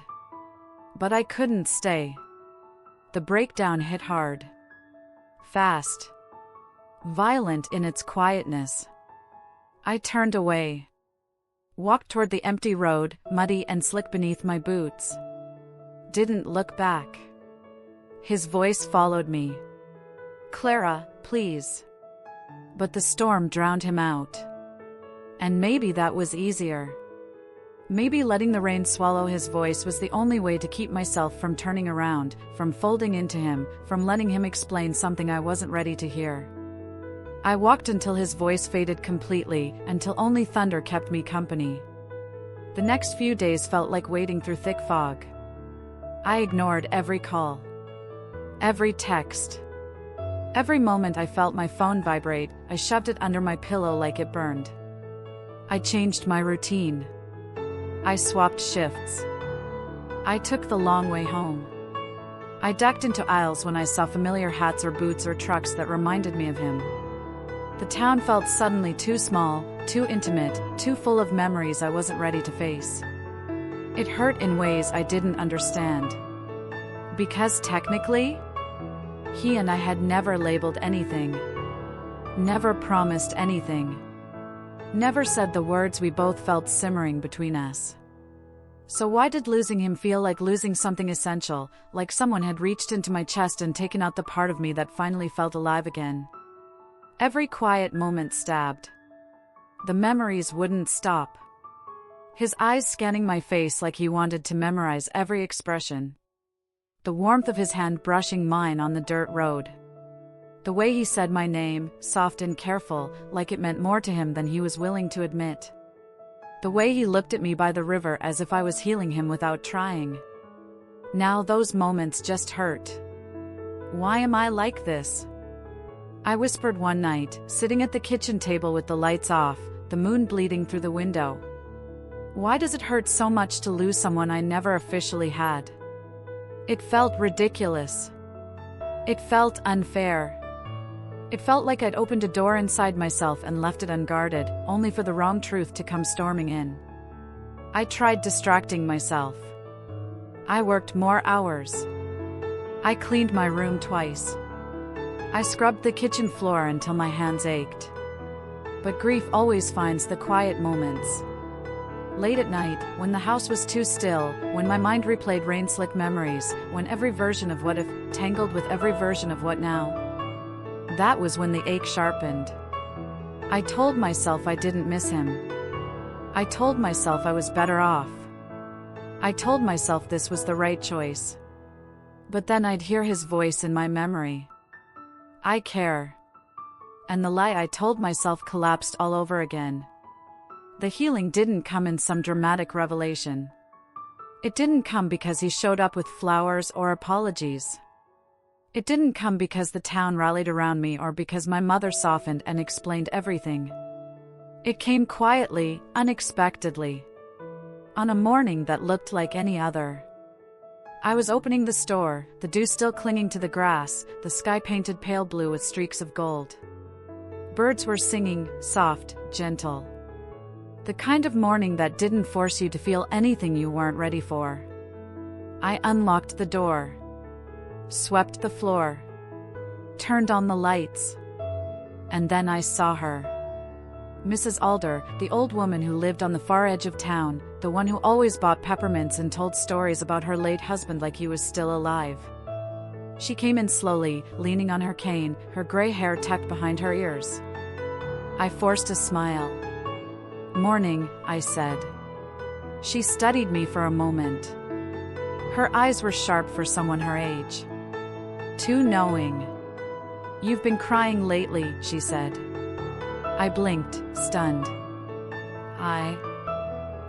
Speaker 1: But I couldn't stay. The breakdown hit hard. Fast. Violent in its quietness. I turned away. Walked toward the empty road, muddy and slick beneath my boots. Didn't look back. His voice followed me. "Clara, please." But the storm drowned him out. And maybe that was easier. Maybe letting the rain swallow his voice was the only way to keep myself from turning around, from folding into him, from letting him explain something I wasn't ready to hear. I walked until his voice faded completely, until only thunder kept me company. The next few days felt like wading through thick fog. I ignored every call. Every text. Every moment I felt my phone vibrate, I shoved it under my pillow like it burned. I changed my routine. I swapped shifts. I took the long way home. I ducked into aisles when I saw familiar hats or boots or trucks that reminded me of him. The town felt suddenly too small, too intimate, too full of memories I wasn't ready to face. It hurt in ways I didn't understand. Because technically, he and I had never labeled anything, never promised anything, never said the words we both felt simmering between us. So why did losing him feel like losing something essential, like someone had reached into my chest and taken out the part of me that finally felt alive again? Every quiet moment stabbed. The memories wouldn't stop. His eyes scanning my face like he wanted to memorize every expression. The warmth of his hand brushing mine on the dirt road. The way he said my name, soft and careful, like it meant more to him than he was willing to admit. The way he looked at me by the river as if I was healing him without trying. Now those moments just hurt. Why am I like this? I whispered one night, sitting at the kitchen table with the lights off, the moon bleeding through the window. Why does it hurt so much to lose someone I never officially had? It felt ridiculous. It felt unfair. It felt like I'd opened a door inside myself and left it unguarded, only for the wrong truth to come storming in. I tried distracting myself. I worked more hours. I cleaned my room twice. I scrubbed the kitchen floor until my hands ached. But grief always finds the quiet moments. Late at night, when the house was too still, when my mind replayed rain-slick memories, when every version of what if tangled with every version of what now. That was when the ache sharpened. I told myself I didn't miss him. I told myself I was better off. I told myself this was the right choice. But then I'd hear his voice in my memory. I care. And the lie I told myself collapsed all over again. The healing didn't come in some dramatic revelation. It didn't come because he showed up with flowers or apologies. It didn't come because the town rallied around me or because my mother softened and explained everything. It came quietly, unexpectedly. On a morning that looked like any other. I was opening the store, the dew still clinging to the grass, the sky painted pale blue with streaks of gold. Birds were singing, soft, gentle. The kind of morning that didn't force you to feel anything you weren't ready for. I unlocked the door. Swept the floor. Turned on the lights. And then I saw her. Mrs. Alder, the old woman who lived on the far edge of town, the one who always bought peppermints and told stories about her late husband like he was still alive. She came in slowly, leaning on her cane, her gray hair tucked behind her ears. I forced a smile. "Morning," I said. She studied me for a moment. Her eyes were sharp for someone her age. Too knowing. "You've been crying lately," she said. I blinked, stunned.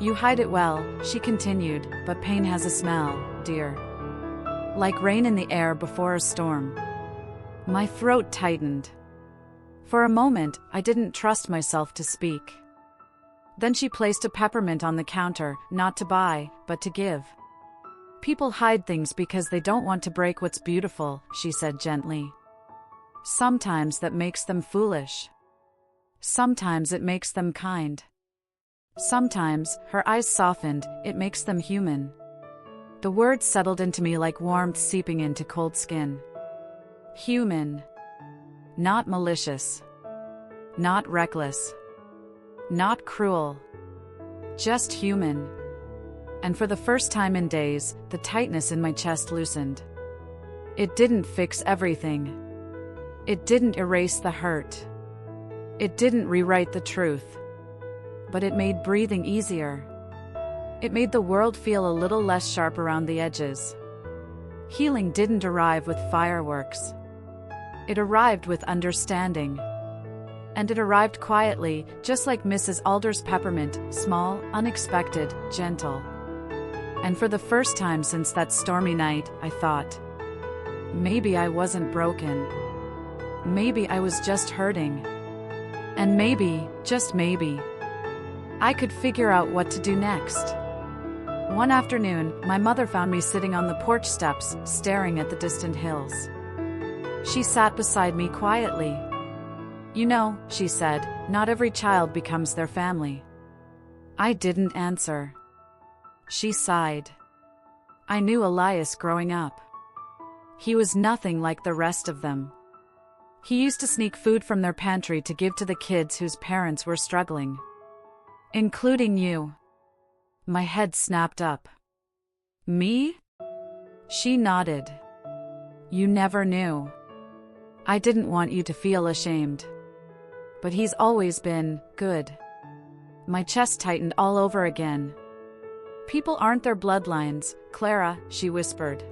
Speaker 1: You hide it well," she continued, "but pain has a smell, dear. Like rain in the air before a storm." My throat tightened. For a moment, I didn't trust myself to speak. Then she placed a peppermint on the counter, not to buy, but to give. "People hide things because they don't want to break what's beautiful," she said gently. "Sometimes that makes them foolish. Sometimes it makes them kind. Sometimes," her eyes softened, "it makes them human." The words settled into me like warmth seeping into cold skin. Human. Not malicious. Not reckless. Not cruel. Just human. And for the first time in days, the tightness in my chest loosened. It didn't fix everything. It didn't erase the hurt. It didn't rewrite the truth. But it made breathing easier. It made the world feel a little less sharp around the edges. Healing didn't arrive with fireworks. It arrived with understanding. And it arrived quietly, just like Mrs. Alder's peppermint, small, unexpected, gentle. And for the first time since that stormy night, I thought, maybe I wasn't broken. Maybe I was just hurting. And maybe, just maybe, I could figure out what to do next. One afternoon, my mother found me sitting on the porch steps, staring at the distant hills. She sat beside me quietly. "You know," she said, "not every child becomes their family." I didn't answer. She sighed. "I knew Elias growing up. He was nothing like the rest of them. He used to sneak food from their pantry to give to the kids whose parents were struggling. Including you. My head snapped up. Me? She nodded. You never knew. I didn't want you to feel ashamed. But he's always been good. My chest tightened all over again. People aren't their bloodlines, Clara, she whispered.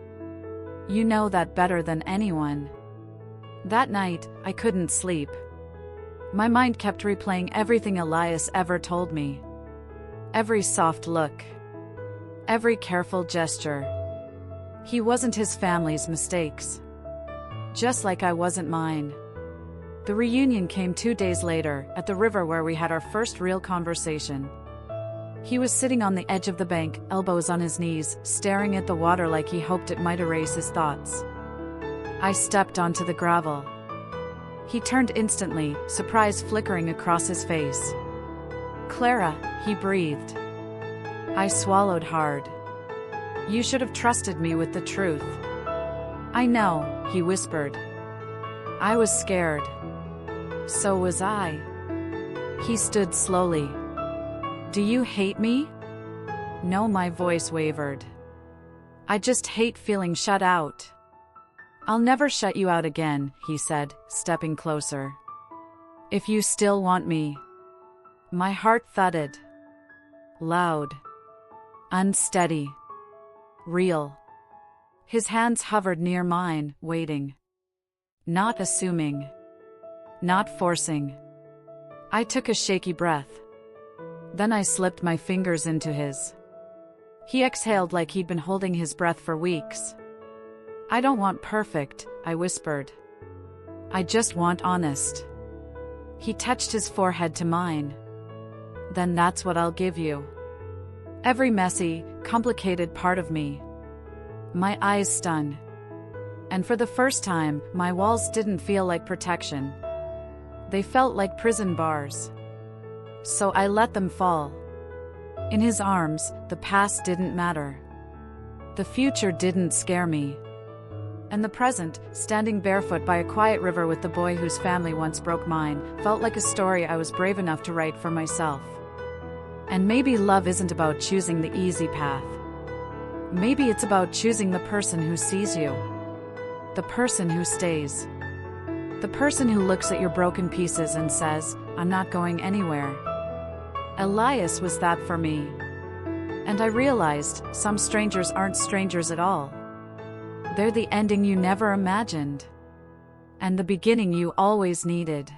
Speaker 1: You know that better than anyone. That night, I couldn't sleep. My mind kept replaying everything Elias ever told me. Every soft look. Every careful gesture. He wasn't his family's mistakes. Just like I wasn't mine. The reunion came 2 days later, at the river where we had our first real conversation. He was sitting on the edge of the bank, elbows on his knees, staring at the water like he hoped it might erase his thoughts. I stepped onto the gravel. He turned instantly, surprise flickering across his face. Clara, he breathed. I swallowed hard. You should have trusted me with the truth. I know, he whispered. I was scared. So was I. He stood slowly. Do you hate me? No, my voice wavered. I just hate feeling shut out. I'll never shut you out again, he said, stepping closer. If you still want me. My heart thudded. Loud. Unsteady. Real. His hands hovered near mine, waiting. Not assuming. Not forcing. I took a shaky breath. Then I slipped my fingers into his. He exhaled like he'd been holding his breath for weeks. I don't want perfect, I whispered. I just want honest. He touched his forehead to mine. Then that's what I'll give you. Every messy, complicated part of me. My eyes stung. And for the first time, my walls didn't feel like protection. They felt like prison bars. So I let them fall. In his arms, the past didn't matter. The future didn't scare me. And the present, standing barefoot by a quiet river with the boy whose family once broke mine, felt like a story I was brave enough to write for myself. And maybe love isn't about choosing the easy path. Maybe it's about choosing the person who sees you. The person who stays. The person who looks at your broken pieces and says, I'm not going anywhere. Elias was that for me. And I realized, some strangers aren't strangers at all. They're the ending you never imagined. And the beginning you always needed.